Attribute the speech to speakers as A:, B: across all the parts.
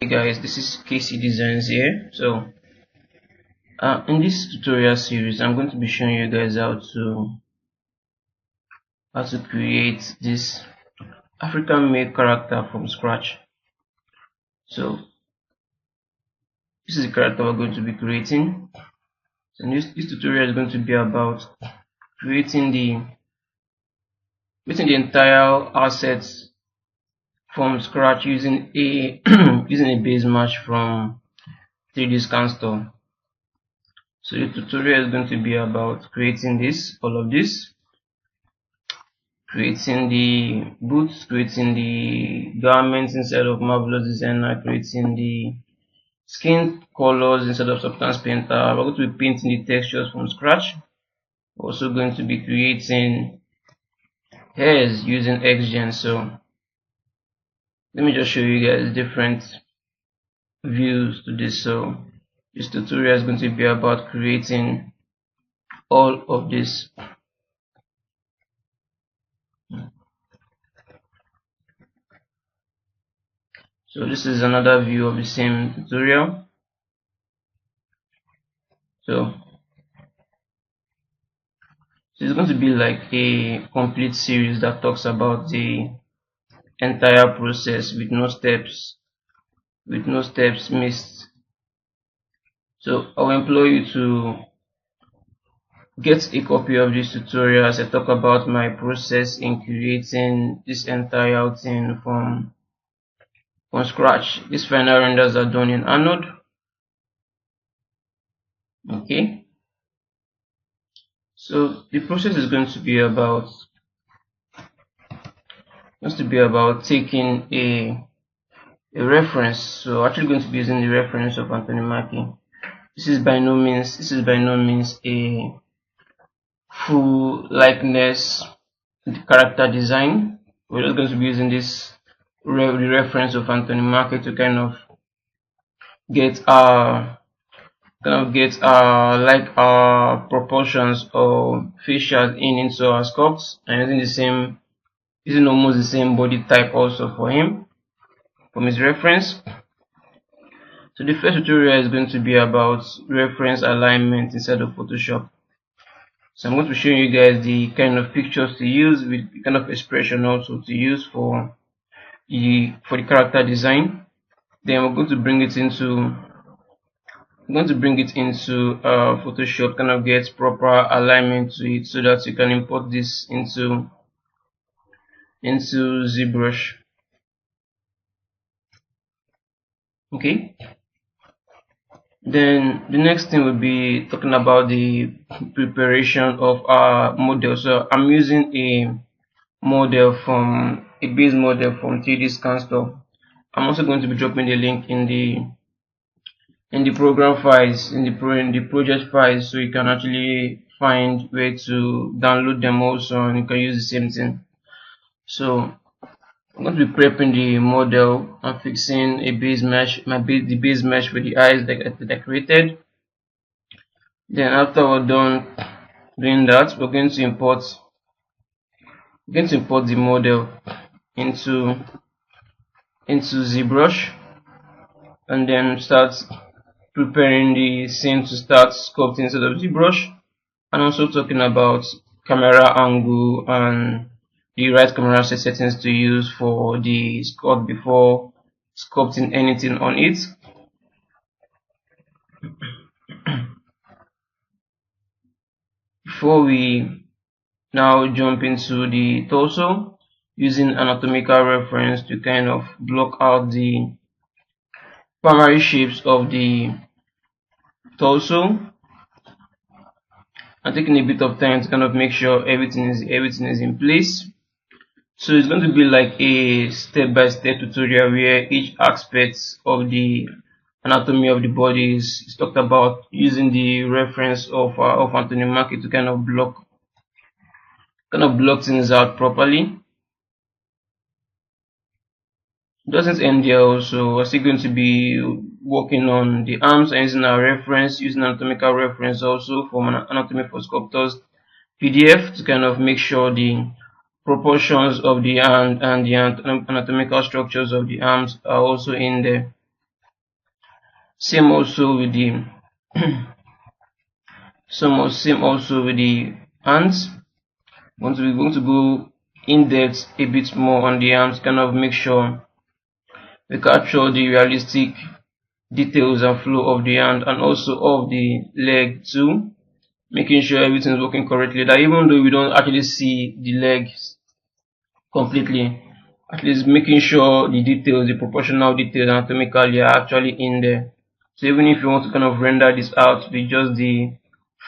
A: Hey guys, this is KC Designs here. So in this tutorial series I'm going to be showing you guys how to create this African made character from scratch. So this is the character we're going to be creating. So this tutorial is going to be about creating the entire assets from scratch using a using a base mesh from 3D Scan Store. So the tutorial is going to be about creating all of this, creating the boots, creating the garments inside of Marvelous Designer, creating the skin colors inside of Substance Painter. We're going to be painting the textures from scratch. We're also going to be creating hairs using XGen. So let me just show you guys different views to this. So this tutorial is going to be about creating all of this. So this is another view of the same tutorial. So it's going to be like a complete series that talks about the entire process with no steps missed. So I will implore you to get a copy of this tutorial as I talk about my process in creating this entire thing from scratch. These final renders are done in Anode. Okay, so the process is going to be about taking a reference. So actually going to be using the reference of Anthony Mackie. This is by no means a full likeness character design. We're just going to be using this the reference of Anthony Mackie to kind of get our like our proportions or facials into our sculpts, and using almost the same body type also for him from his reference. So the first tutorial is going to be about reference alignment inside of Photoshop. So I'm going to show you guys the kind of pictures to use with the kind of expression also to use for the character design. Then we're going to bring it into Photoshop, kind of get proper alignment to it so that you can import this into ZBrush. Okay. Then the next thing will be talking about the preparation of our model. So I'm using a base model from 3D Scan Store. I'm also going to be dropping the link in the program files, in the project files, so you can actually find where to download them also, and you can use the same thing. So I'm going to be prepping the model and fixing a base mesh, the base mesh for the eyes that I created. Then after we're done doing that, we're going to import the model into ZBrush, and then start preparing the scene to start sculpting instead of ZBrush, and also talking about camera angle and the right camera settings to use for the sculpt before sculpting anything on it. Before we now jump into the torso, using anatomical reference to kind of block out the primary shapes of the torso, and taking a bit of time to kind of make sure everything is in place. So it's going to be like a step-by-step tutorial where each aspect of the anatomy of the body is talked about using the reference of Anthony Mackie to kind of block things out properly. It doesn't end there. Also, we're still going to be working on the arms and using our reference, using anatomical reference also from Anatomy for Sculptors PDF to kind of make sure the proportions of the hand and the anatomical structures of the arms are also in there. Same also with the same also with the hands. We're going to go in depth a bit more on the hands, kind of make sure we capture the realistic details and flow of the hand and also of the leg too, making sure everything is working correctly, that even though we don't actually see the legs completely, at least making sure the details, the proportional details anatomically are actually in there. So even if you want to kind of render this out with just the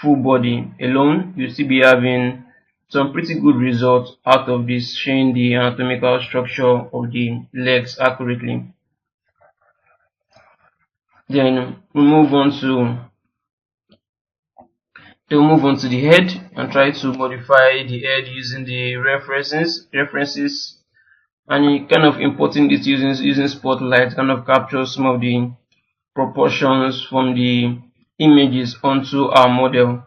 A: full body alone, you still be having some pretty good results out of this, showing the anatomical structure of the legs accurately. Then we'll move on to the head and try to modify the head using the references, and kind of importing this using spotlight, kind of capture some of the proportions from the images onto our model.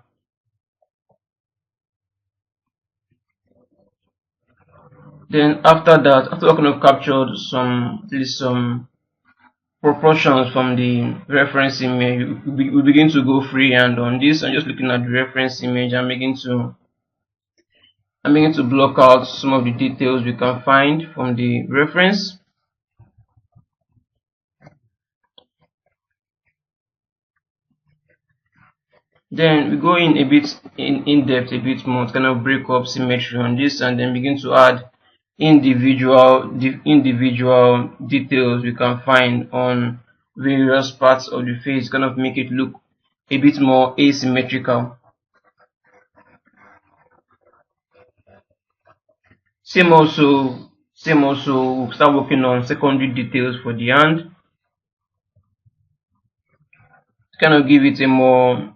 A: Then after that, after we kind of captured at least some proportions from the reference image, we begin to go freehand on this and just looking at the reference image and begin to block out some of the details we can find from the reference. Then we go in depth a bit more to kind of break up symmetry on this and then begin to add individual details we can find on various parts of the face, kind of make it look a bit more asymmetrical. Same also we'll start working on secondary details for the hand to kind of give it a more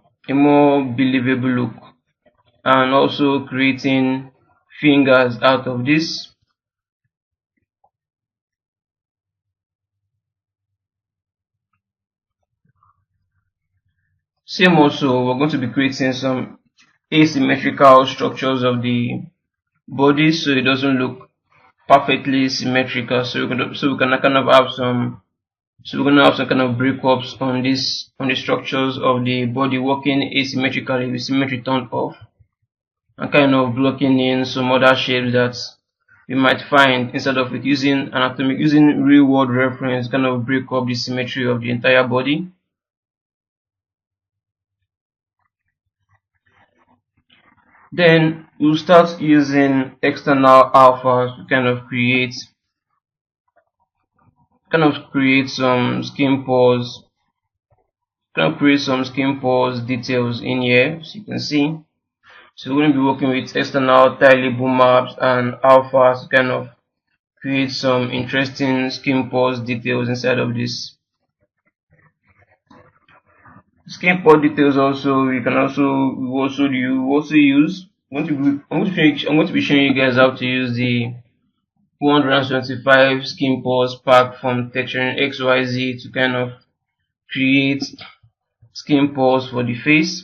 A: believable look, and also creating fingers out of this. Same also, we're going to be creating some asymmetrical structures of the body so it doesn't look perfectly symmetrical. So we can kind of have some so we're gonna have some kind of breakups on the structures of the body working asymmetrically with symmetry turned off, and kind of blocking in some other shapes that we might find instead of it using real world reference, kind of break up the symmetry of the entire body. Then we'll start using external alphas to create some skin pores, details in here, as you can see. So we're going to be working with external tileable maps and alphas to kind of create some interesting skin pores details inside of this. Skin pore details also we also use. I'm going to be showing you guys how to use the 175 skin pores pack from Texturing XYZ to kind of create skin pores for the face,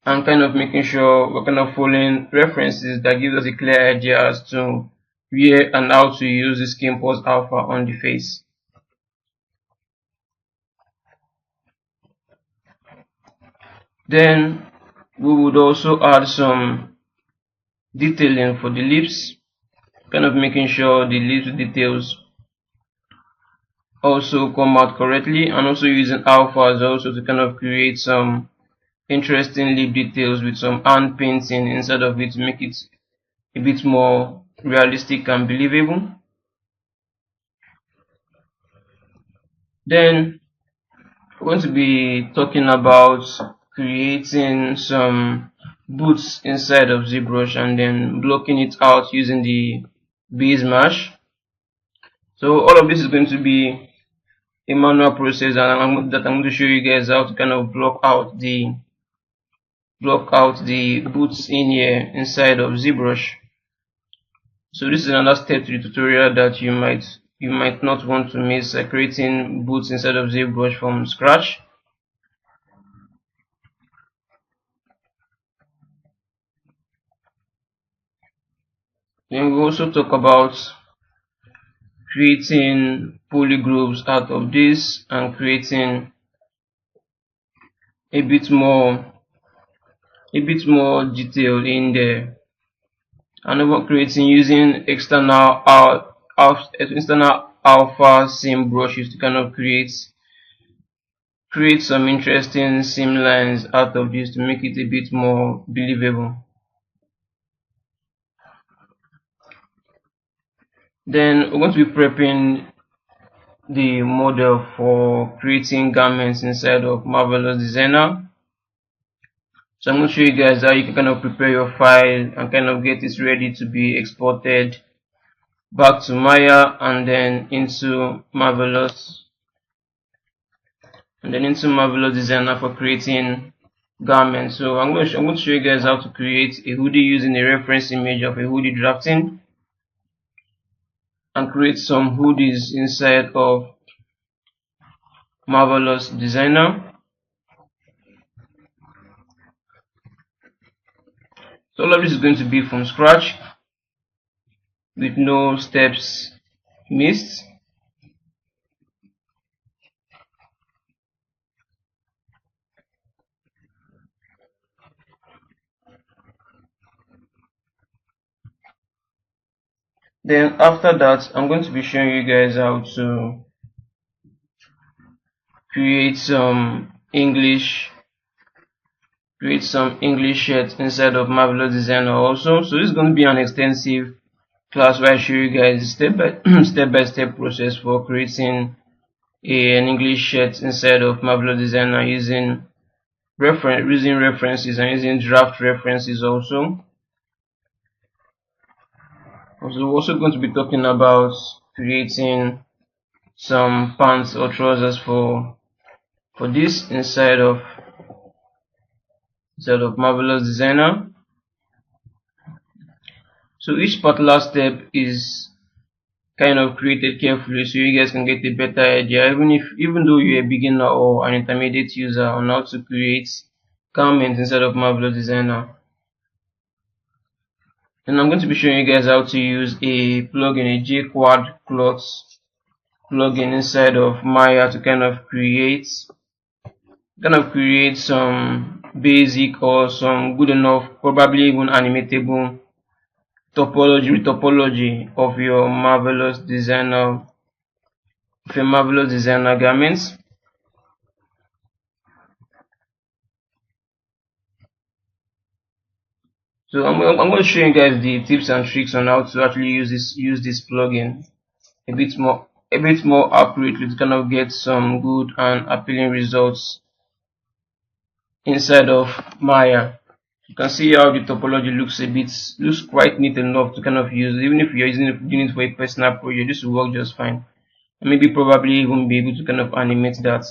A: and kind of making sure we're kind of following references that gives us a clear idea as to where and how to use the skin pores alpha on the face. Then we would also add some detailing for the lips, kind of making sure the lips details also come out correctly, and also using alphas also to kind of create some interesting lip details with some hand painting inside of it to make it a bit more realistic and believable. Then we're going to be talking about creating some boots inside of ZBrush and then blocking it out using the base mesh. So all of this is going to be a manual process that I'm going to show you guys how to kind of block out the boots in here inside of ZBrush. So this is another step to the tutorial that you might not want to miss, creating boots inside of ZBrush from scratch. Then we also talk about creating polygroups out of this and creating a bit more detail in there, and over creating using external alpha seam brushes to kind of create some interesting seam lines out of this to make it a bit more believable. Then we're going to be prepping the model for creating garments inside of Marvelous Designer. So I'm going to show you guys how you can kind of prepare your file and kind of get it ready to be exported back to Maya and then into Marvelous Designer for creating garments. So I'm going to show you guys how to create a hoodie using a reference image of a hoodie drafting and create some hoodies inside of Marvelous Designer. So all of this is going to be from scratch with no steps missed. Then after that, I'm going to be showing you guys how to create some English shirts inside of Marvelous Designer also. So this is going to be an extensive class where I show you guys step by step process for creating an English shirt inside of Marvelous Designer using references and using draft references also. So we're also going to be talking about creating some pants or trousers for this inside of Marvelous Designer. So each particular step is kind of created carefully so you guys can get a better idea, even though you're a beginner or an intermediate user, on how to create garments inside of Marvelous Designer. And I'm going to be showing you guys how to use a plugin, a jQuad cloth plugin inside of Maya to kind of create some basic or some good enough, probably even animatable retopology of your Marvelous Designer garments. So I'm going to show you guys the tips and tricks on how to actually use this plugin a bit more accurately to kind of get some good and appealing results inside of Maya. You can see how the topology looks quite neat enough to kind of use. Even if you're doing it for a personal project, this will work just fine. And maybe probably even be able to kind of animate that.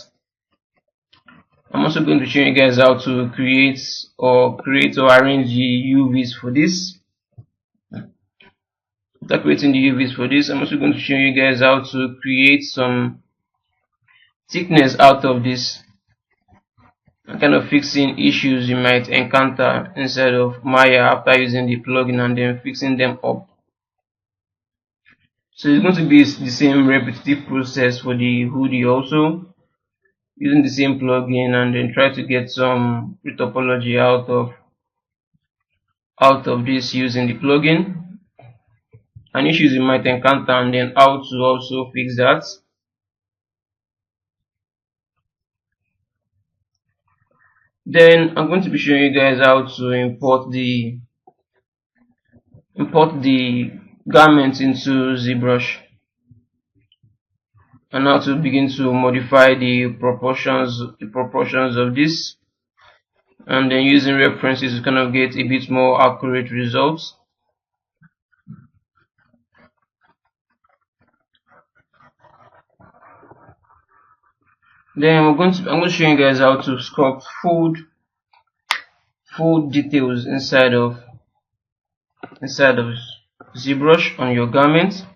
A: I'm also going to show you guys how to create or arrange the UVs for this. After creating the UVs for this, I'm also going to show you guys how to create some thickness out of this and kind of fixing issues you might encounter inside of Maya after using the plugin and then fixing them up. So it's going to be the same repetitive process for the hoodie also, using the same plugin and then try to get some retopology out of this using the plugin and issues you might encounter and then how to also fix that. Then I'm going to be showing you guys how to import the garments into ZBrush and how to begin to modify the proportions of this, and then using references to kind of get a bit more accurate results. Then I'm going to show you guys how to sculpt full details inside of ZBrush on your garment.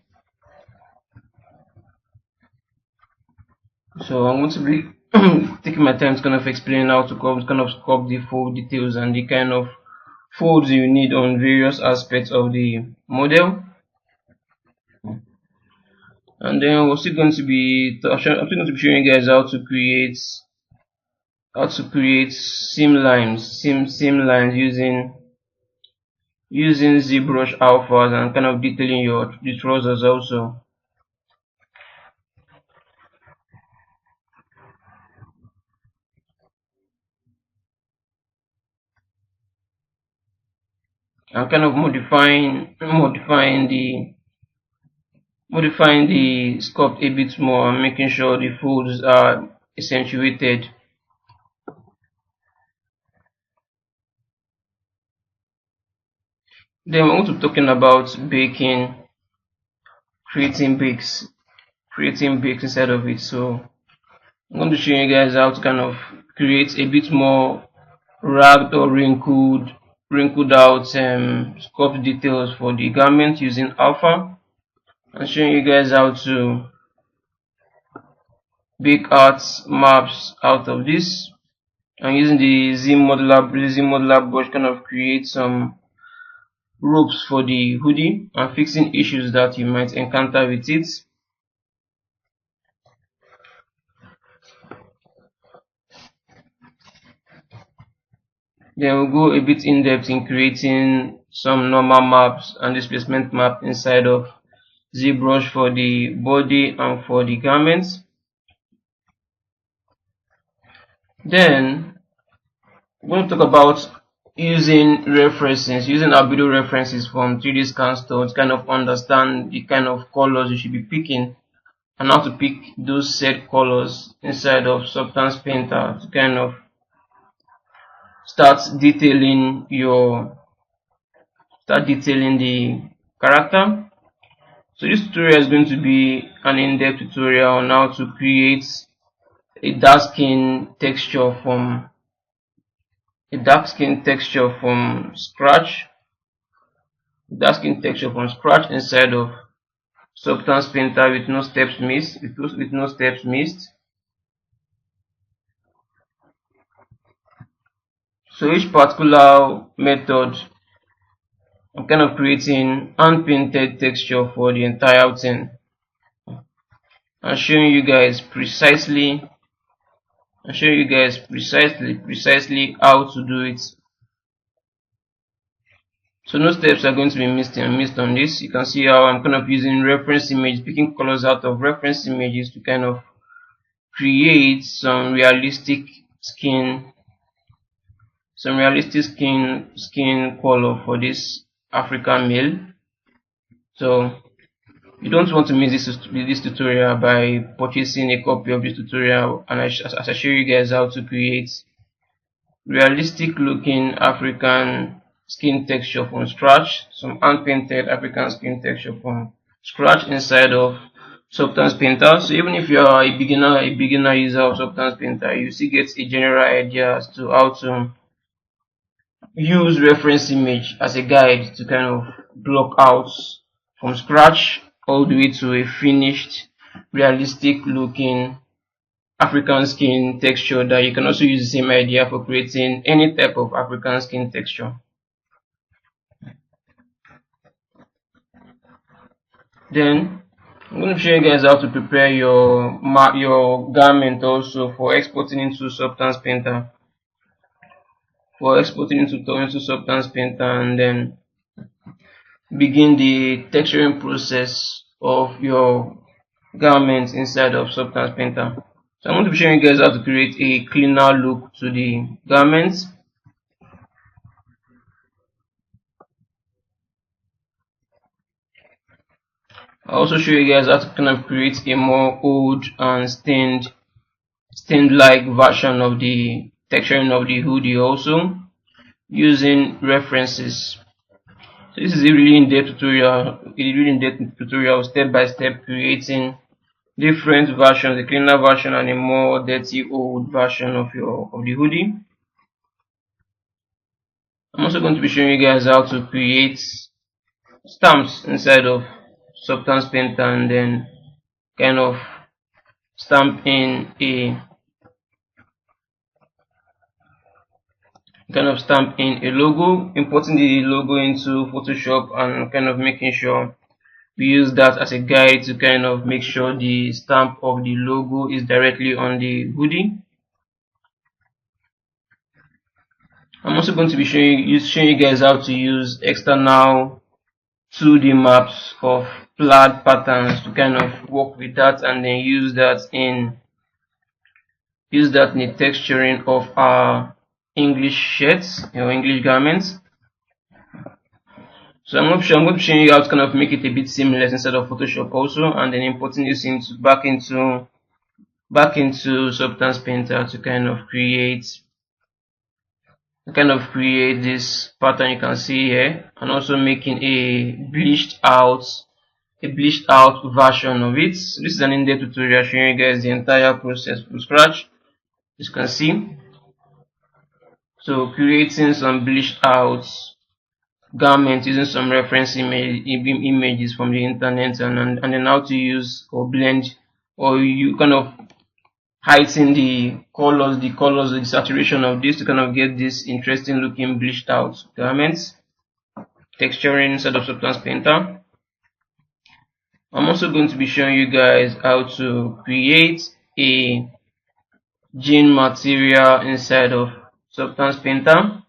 A: So I'm going to be taking my time to kind of explain how to kind of sculpt the full details and the kind of folds you need on various aspects of the model. And then we're still going to be I'm still going to be showing you guys how to create seam lines using ZBrush alphas and kind of detailing the trousers also. And kind of modifying the sculpt a bit more and making sure the folds are accentuated. Then we're going to be talking about baking, creating bakes, inside of it. So I'm going to show you guys how to kind of create a bit more ragged or wrinkled out sculpt details for the garment using alpha. I'm showing you guys how to bake art maps out of this. I'm using the Z modeler brush kind of create some ropes for the hoodie and fixing issues that you might encounter with it. Then we'll go a bit in depth in creating some normal maps and displacement map inside of ZBrush for the body and for the garments. Then we're going to talk about using albedo references from 3D scan store to kind of understand the kind of colors you should be picking and how to pick those set colors inside of Substance Painter to kind of start detailing the character. So this tutorial is going to be an in-depth tutorial on how to create a dark skin texture from scratch. Inside of Substance Painter with no steps missed. So each particular method, I'm kind of creating unpainted texture for the entire thing and showing you guys precisely how to do it. So no steps are going to be missed on this. You can see how I'm kind of using reference images, picking colors out of reference images to kind of create some realistic skin color for this African male. So you don't want to miss this tutorial by purchasing a copy of this tutorial, and as I show you guys how to create realistic looking African skin texture from scratch, some unpainted African skin texture from scratch inside of Substance Painter. So even if you are a beginner user of Substance Painter, you still get a general idea as to how to use reference image as a guide to kind of block out from scratch all the way to a finished realistic looking African skin texture that you can also use the same idea for creating any type of African skin texture. Then I'm going to show you guys how to prepare your garment also for exporting into Substance Painter. Substance Painter, and then begin the texturing process of your garments inside of Substance Painter. So I'm going to be showing you guys how to create a cleaner look to the garments. I'll also show you guys how to kind of create a more old and stained like version of the texturing of the hoodie also using references. So this is a really in-depth tutorial, step by step, creating different versions, a cleaner version and a more dirty old version of the hoodie. I'm also going to be showing you guys how to create stamps inside of Substance Painter and then kind of stamp in a logo, importing the logo into Photoshop and kind of making sure we use that as a guide to kind of make sure the stamp of the logo is directly on the hoodie. I'm also going to be showing you guys how to use external 2D maps of plaid patterns to kind of work with that, and then use that in the texturing of our English shirts or English garments. So I'm going to be showing you how to kind of make it a bit seamless instead of Photoshop also, and then importing this back into Substance Painter to kind of create this pattern you can see here, and also making a bleached out version of it. So this is an in-depth tutorial showing you guys the entire process from scratch, as you can see. So creating some bleached out garment using some reference images from the internet, and then how to use or blend, or you kind of heighten the colors, the saturation of this to kind of get this interesting looking bleached out garments texturing inside of Substance Painter. I'm also going to be showing you guys how to create a jean material inside of Substance Painter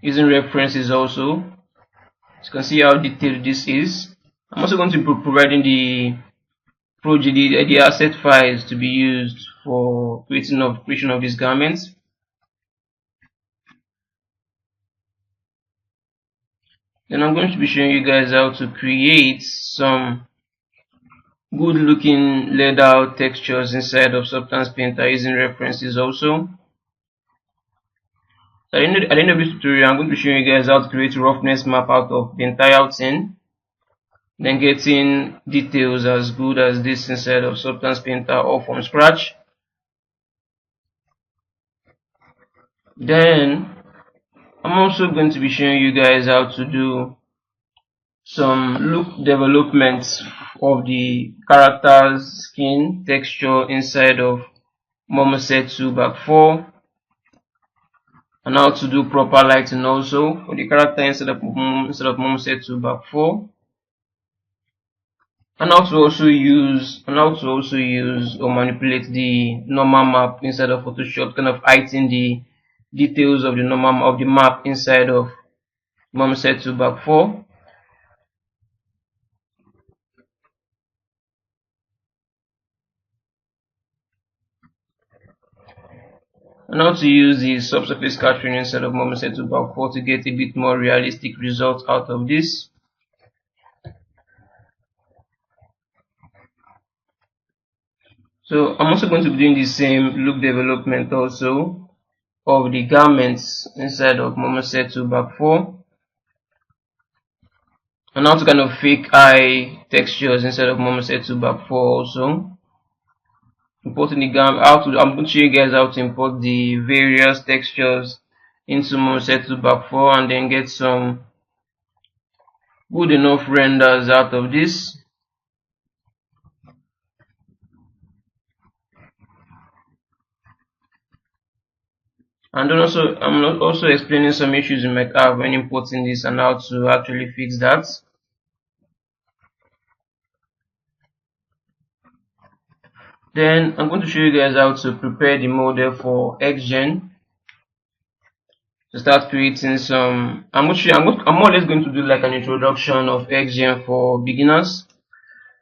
A: using references also. As you can see how detailed this is. I'm also going to be providing the project, the asset files to be used for creation of these garments. Then I'm going to be showing you guys how to create some good looking laid out textures inside of Substance Painter using references also. So at the end of this tutorial, I'm going to be showing you guys how to create a roughness map out of the entire thing, then getting details as good as this inside of Substance Painter all from scratch. Then I'm also going to be showing you guys how to do some look development of the character's skin texture inside of Momoset 2 back 4, and how to do proper lighting also for the character instead of Momoset 2 back 4, and how to also use or manipulate the normal map inside of Photoshop, kind of heighten the details of the normal of the map inside of Momoset 2 back 4. And how to use the subsurface scattering instead of Momoset 2 back 4 to get a bit more realistic results out of this. So I'm also going to be doing the same look development also of the garments inside of Momoset 2 back 4, and how to kind of fake eye textures inside of Momoset 2 back 4 also. Importing the garment, I'm going to show you guys how to import the various textures into Momoset 2 back 4, and then get some good enough renders out of this. And then also, I'm also explaining some issues you might have when importing this and how to actually fix that. Then I'm going to show you guys how to prepare the model for XGen. To start creating some, I'm more or less going to do like an introduction of XGen for beginners,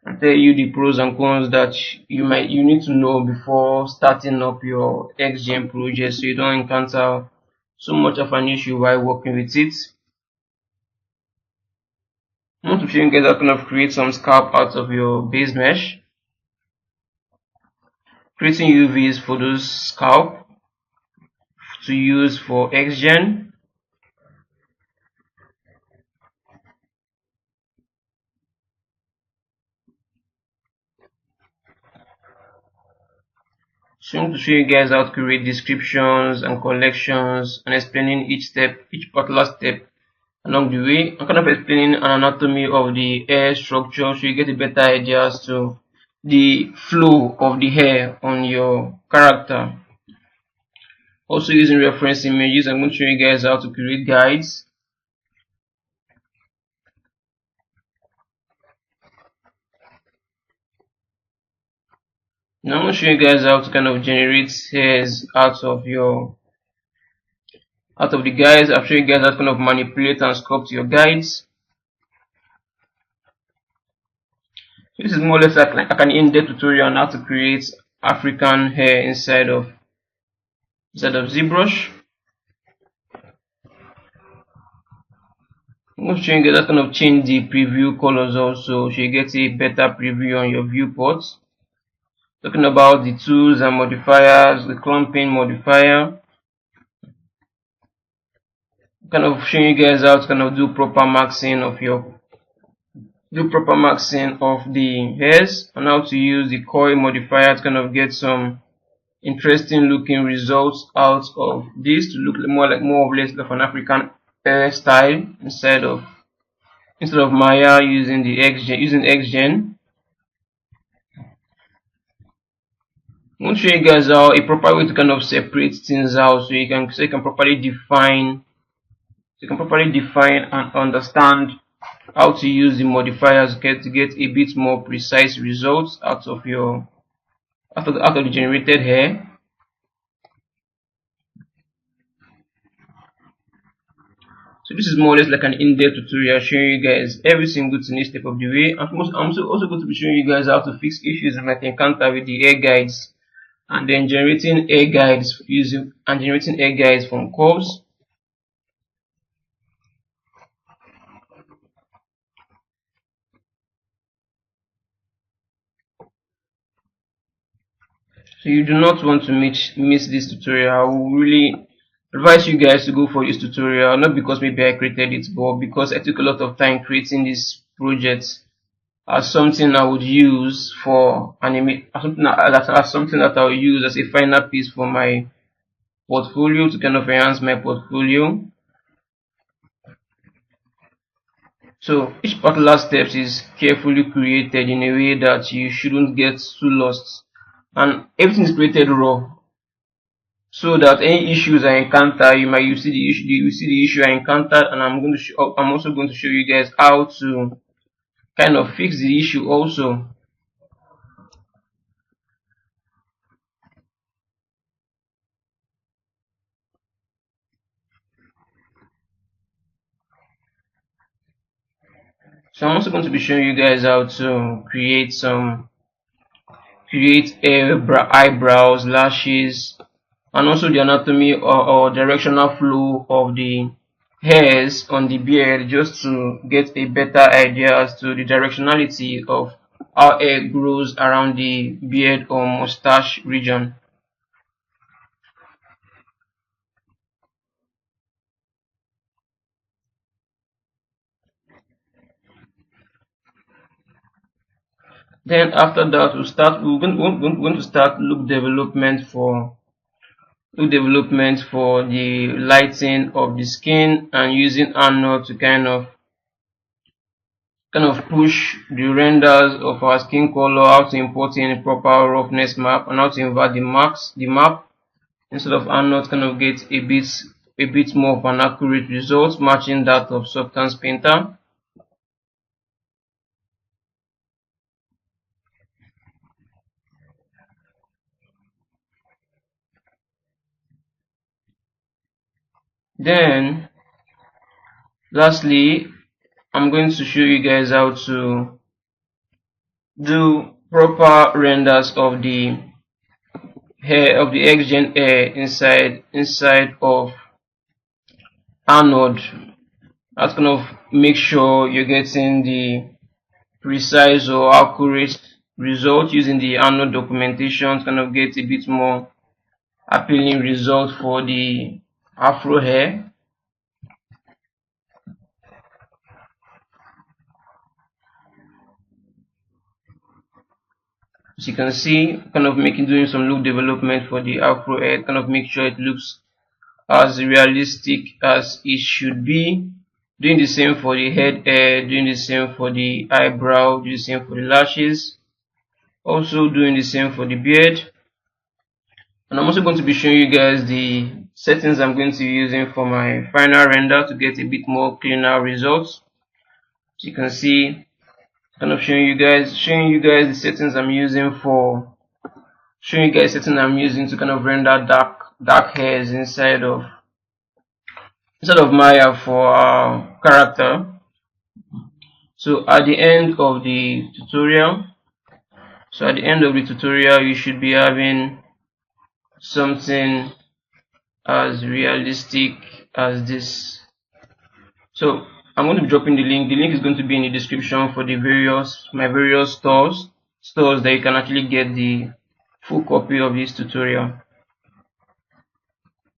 A: and tell you the pros and cons that you need to know before starting up your XGen project, so you don't encounter so much of an issue while working with it. I want to show you guys how to kind of create some scalp out of your base mesh, creating UVs for those scalp to use for XGen. So I'm going to show you guys how to create descriptions and collections, and explaining each particular step along the way. I'm kind of explaining an anatomy of the hair structure, so you get a better idea as to the flow of the hair on your character. Also using reference images, I'm going to show you guys how to create guides. Now I'm going to show you guys how to kind of generate hairs out of the guides. I'll show you guys how to kind of manipulate and sculpt your guides. So this is more or less like an in-depth tutorial on how to create African hair inside of ZBrush. I'm going to show you guys how to kind of change the preview colors also, so you get a better preview on your viewport. Talking about the tools and modifiers, the clumping modifier. Kind of showing you guys how to kind of do proper maxing of the hairs, and how to use the coil modifier to kind of get some interesting looking results out of this, to look more or less of an African hairstyle instead of Maya using the XGen. I'm going to show you guys how a proper way to kind of separate things out, so you can properly define and understand how to use the modifiers to get a bit more precise results out of the generated hair. So this is more or less like an in-depth tutorial showing you guys every single thing each step of the way. I'm also going to be showing you guys how to fix issues you might encounter with the hair guides, and then generating hair guides from curves. So you do not want to miss this tutorial. I will really advise you guys to go for this tutorial, not because maybe I created it, but because I took a lot of time creating this project as something I would use for something that I'll use as a final piece for my portfolio, to kind of enhance my portfolio. So each particular steps is carefully created in a way that you shouldn't get too lost, and everything is created raw, so that any issues I encounter, you see the issue I encountered, and I'm also going to show you guys how to kind of fix the issue also. So I'm also going to be showing you guys how to create eyebrows, lashes, and also the anatomy or directional flow of the hairs on the beard, just to get a better idea as to the directionality of how hair grows around the beard or mustache region. Then after that we're going to start look development for the lighting of the skin, and using Arnold to kind of push the renders of our skin color, how to import in a proper roughness map, and how to invert the map, instead of Arnold kind of get a bit more of an accurate result matching that of Substance Painter. Then lastly, I'm going to show you guys how to do proper renders of the hair of the XGen hair inside of Arnold. That's kind of make sure you're getting the precise or accurate result using the Arnold documentation to kind of get a bit more appealing result for the afro hair. As you can see, kind of doing some look development for the afro hair, kind of make sure it looks as realistic as it should be. Doing the same for the head hair, doing the same for the eyebrow, doing the same for the lashes, also doing the same for the beard. And I'm also going to be showing you guys the settings I'm going to be using for my final render to get a bit more cleaner results. As you can see, kind of showing you guys the settings I'm using for showing you guys setting I'm using to kind of render dark hairs inside of Maya for our character. So at the end of the tutorial, you should be having something as realistic as this. So I'm going to be dropping the link. The link is going to be in the description for my various stores that you can actually get the full copy of this tutorial.